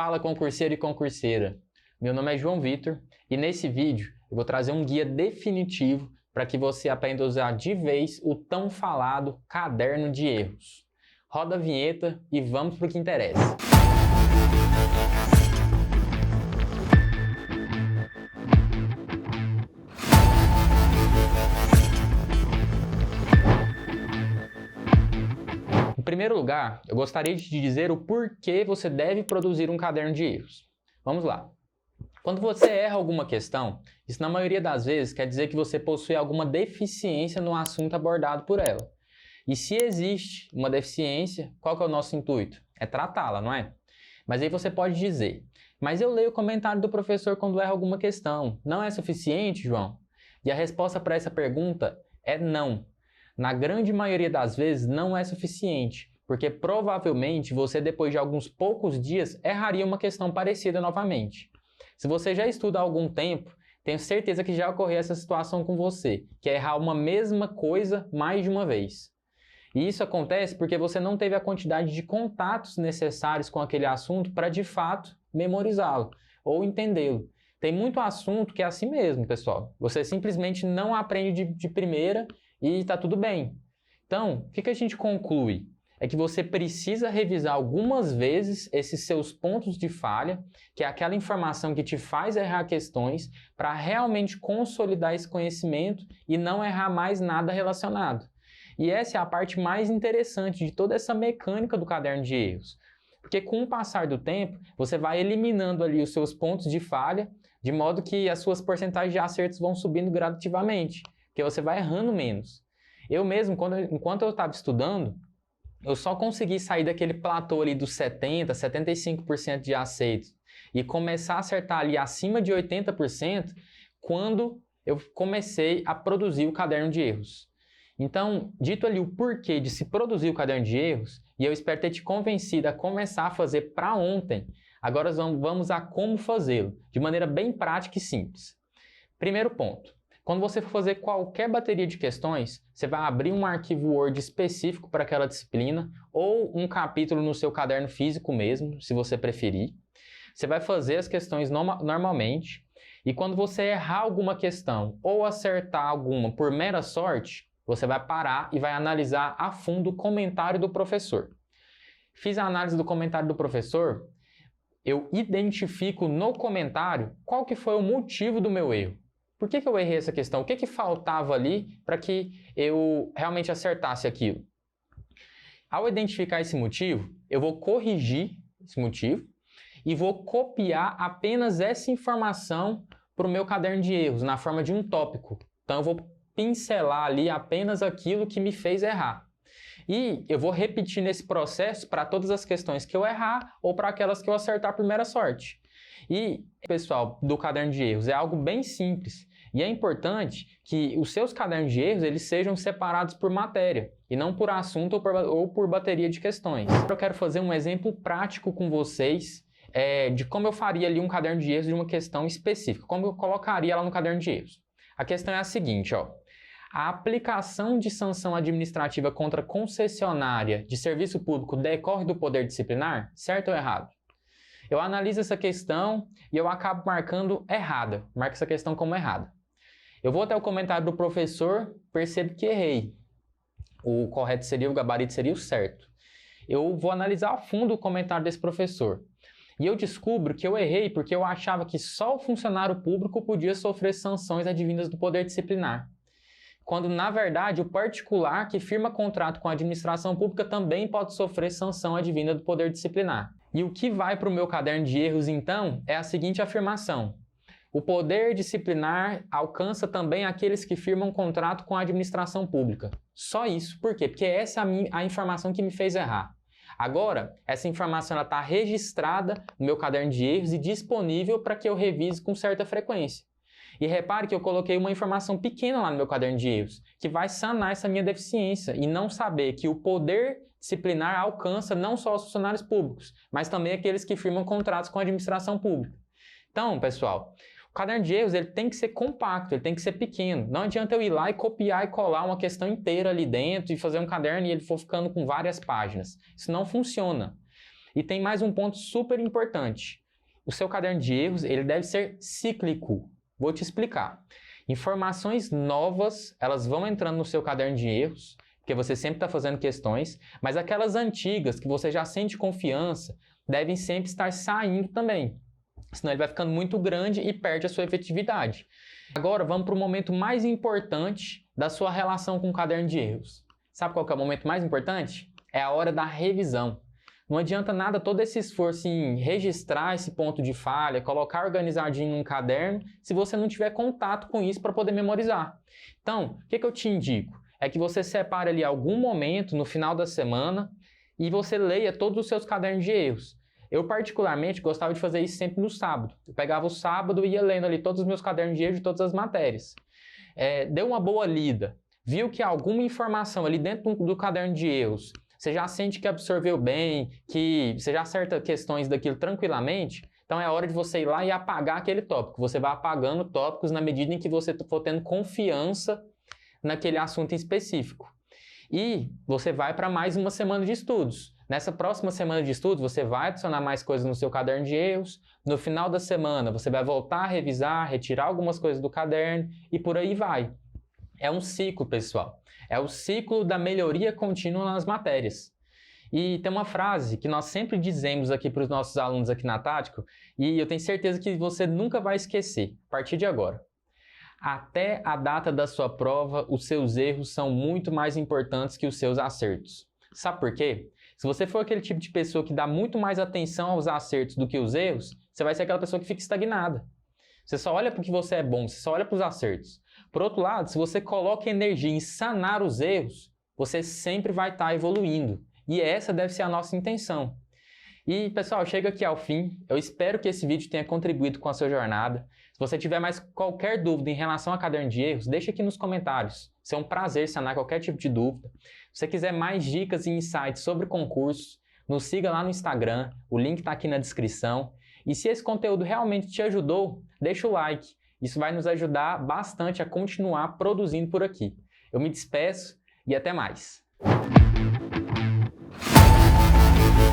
Fala, concurseiro e concurseira! Meu nome é João Vitor e nesse vídeo eu vou trazer um guia definitivo para que você aprenda a usar de vez o tão falado caderno de erros. Roda a vinheta e vamos para o que interessa. Em primeiro lugar, eu gostaria de te dizer o porquê você deve produzir um caderno de erros. Vamos lá. Quando você erra alguma questão, isso na maioria das vezes quer dizer que você possui alguma deficiência no assunto abordado por ela. E se existe uma deficiência, qual que é o nosso intuito? É tratá-la, não é? Mas aí você pode dizer, mas eu leio o comentário do professor quando erra alguma questão. Não é suficiente, João? E a resposta para essa pergunta é não. Na grande maioria das vezes não é suficiente, porque provavelmente você depois de alguns poucos dias erraria uma questão parecida novamente. Se você já estuda há algum tempo, tenho certeza que já ocorreu essa situação com você, que é errar uma mesma coisa mais de uma vez. E isso acontece porque você não teve a quantidade de contatos necessários com aquele assunto para de fato memorizá-lo ou entendê-lo. Tem muito assunto que é assim mesmo, pessoal. Você simplesmente não aprende de primeira e está tudo bem. Então, o que a gente conclui? É que você precisa revisar algumas vezes esses seus pontos de falha, que é aquela informação que te faz errar questões, para realmente consolidar esse conhecimento e não errar mais nada relacionado. E essa é a parte mais interessante de toda essa mecânica do caderno de erros. Porque com o passar do tempo, você vai eliminando ali os seus pontos de falha, de modo que as suas porcentagens de acertos vão subindo gradativamente, porque você vai errando menos. Eu mesmo, enquanto eu estava estudando, eu só consegui sair daquele platô ali dos 70%, 75% de aceitos e começar a acertar ali acima de 80% quando eu comecei a produzir o caderno de erros. Então, dito ali o porquê de se produzir o caderno de erros, e eu espero ter te convencido a começar a fazer para ontem, agora vamos a como fazê-lo, de maneira bem prática e simples. Primeiro ponto. Quando você for fazer qualquer bateria de questões, você vai abrir um arquivo Word específico para aquela disciplina ou um capítulo no seu caderno físico mesmo, se você preferir. Você vai fazer as questões normalmente e quando você errar alguma questão ou acertar alguma por mera sorte, você vai parar e vai analisar a fundo o comentário do professor. Fiz a análise do comentário do professor, eu identifico no comentário qual que foi o motivo do meu erro. Por que eu errei essa questão? O que faltava ali para que eu realmente acertasse aquilo? Ao identificar esse motivo, eu vou corrigir esse motivo e vou copiar apenas essa informação para o meu caderno de erros, na forma de um tópico. Então, eu vou pincelar ali apenas aquilo que me fez errar. E eu vou repetir nesse processo para todas as questões que eu errar ou para aquelas que eu acertar por mera sorte. E, pessoal, do caderno de erros é algo bem simples. E é importante que os seus cadernos de erros eles sejam separados por matéria e não por assunto ou por bateria de questões. Eu quero fazer um exemplo prático com vocês de como eu faria ali um caderno de erros de uma questão específica, como eu colocaria ela no caderno de erros. A questão é a seguinte, ó. A aplicação de sanção administrativa contra concessionária de serviço público decorre do poder disciplinar? Certo ou errado? Eu analiso essa questão e eu acabo marcando errada. Marco essa questão como errada. Eu vou até o comentário do professor, percebo que errei. O correto seria, o gabarito seria o certo. Eu vou analisar a fundo o comentário desse professor. E eu descubro que eu errei porque eu achava que só o funcionário público podia sofrer sanções advindas do poder disciplinar. Quando, na verdade, o particular que firma contrato com a administração pública também pode sofrer sanção advinda do poder disciplinar. E o que vai para o meu caderno de erros, então, é a seguinte afirmação. O poder disciplinar alcança também aqueles que firmam contrato com a administração pública. Só isso. Por quê? Porque essa é a informação que me fez errar. Agora, essa informação está registrada no meu caderno de erros e disponível para que eu revise com certa frequência. E repare que eu coloquei uma informação pequena lá no meu caderno de erros, que vai sanar essa minha deficiência e não saber que o poder disciplinar alcança não só os funcionários públicos, mas também aqueles que firmam contratos com a administração pública. Então, pessoal, o caderno de erros ele tem que ser compacto, ele tem que ser pequeno. Não adianta eu ir lá e copiar e colar uma questão inteira ali dentro e fazer um caderno e ele for ficando com várias páginas. Isso não funciona. E tem mais um ponto super importante. O seu caderno de erros, ele deve ser cíclico. Vou te explicar. Informações novas, elas vão entrando no seu caderno de erros, porque você sempre está fazendo questões, mas aquelas antigas que você já sente confiança, devem sempre estar saindo também. Senão ele vai ficando muito grande e perde a sua efetividade. Agora vamos para o momento mais importante da sua relação com o caderno de erros. Sabe qual que é o momento mais importante? É a hora da revisão. Não adianta nada todo esse esforço em registrar esse ponto de falha, colocar organizadinho num caderno, se você não tiver contato com isso para poder memorizar. Então, o que eu te indico? É que você separe ali algum momento no final da semana e você leia todos os seus cadernos de erros. Eu, particularmente, gostava de fazer isso sempre no sábado. Eu pegava o sábado e ia lendo ali todos os meus cadernos de erros de todas as matérias. Deu uma boa lida, viu que alguma informação ali dentro do caderno de erros, você já sente que absorveu bem, que você já acerta questões daquilo tranquilamente, então é hora de você ir lá e apagar aquele tópico. Você vai apagando tópicos na medida em que você for tendo confiança naquele assunto em específico. E você vai para mais uma semana de estudos. Nessa próxima semana de estudos, você vai adicionar mais coisas no seu caderno de erros. No final da semana, você vai voltar a revisar, retirar algumas coisas do caderno e por aí vai. É um ciclo, pessoal. É o ciclo da melhoria contínua nas matérias. E tem uma frase que nós sempre dizemos aqui para os nossos alunos aqui na Tático e eu tenho certeza que você nunca vai esquecer, a partir de agora. Até a data da sua prova, os seus erros são muito mais importantes que os seus acertos. Sabe por quê? Se você for aquele tipo de pessoa que dá muito mais atenção aos acertos do que os erros, você vai ser aquela pessoa que fica estagnada. Você só olha para o que você é bom, você só olha para os acertos. Por outro lado, se você coloca energia em sanar os erros, você sempre vai estar evoluindo. E essa deve ser a nossa intenção. E, pessoal, chega aqui ao fim. Eu espero que esse vídeo tenha contribuído com a sua jornada. Se você tiver mais qualquer dúvida em relação ao caderno de erros, deixa aqui nos comentários. Isso é um prazer sanar qualquer tipo de dúvida. Se você quiser mais dicas e insights sobre concursos, nos siga lá no Instagram. O link está aqui na descrição. E se esse conteúdo realmente te ajudou, deixa o like. Isso vai nos ajudar bastante a continuar produzindo por aqui. Eu me despeço e até mais.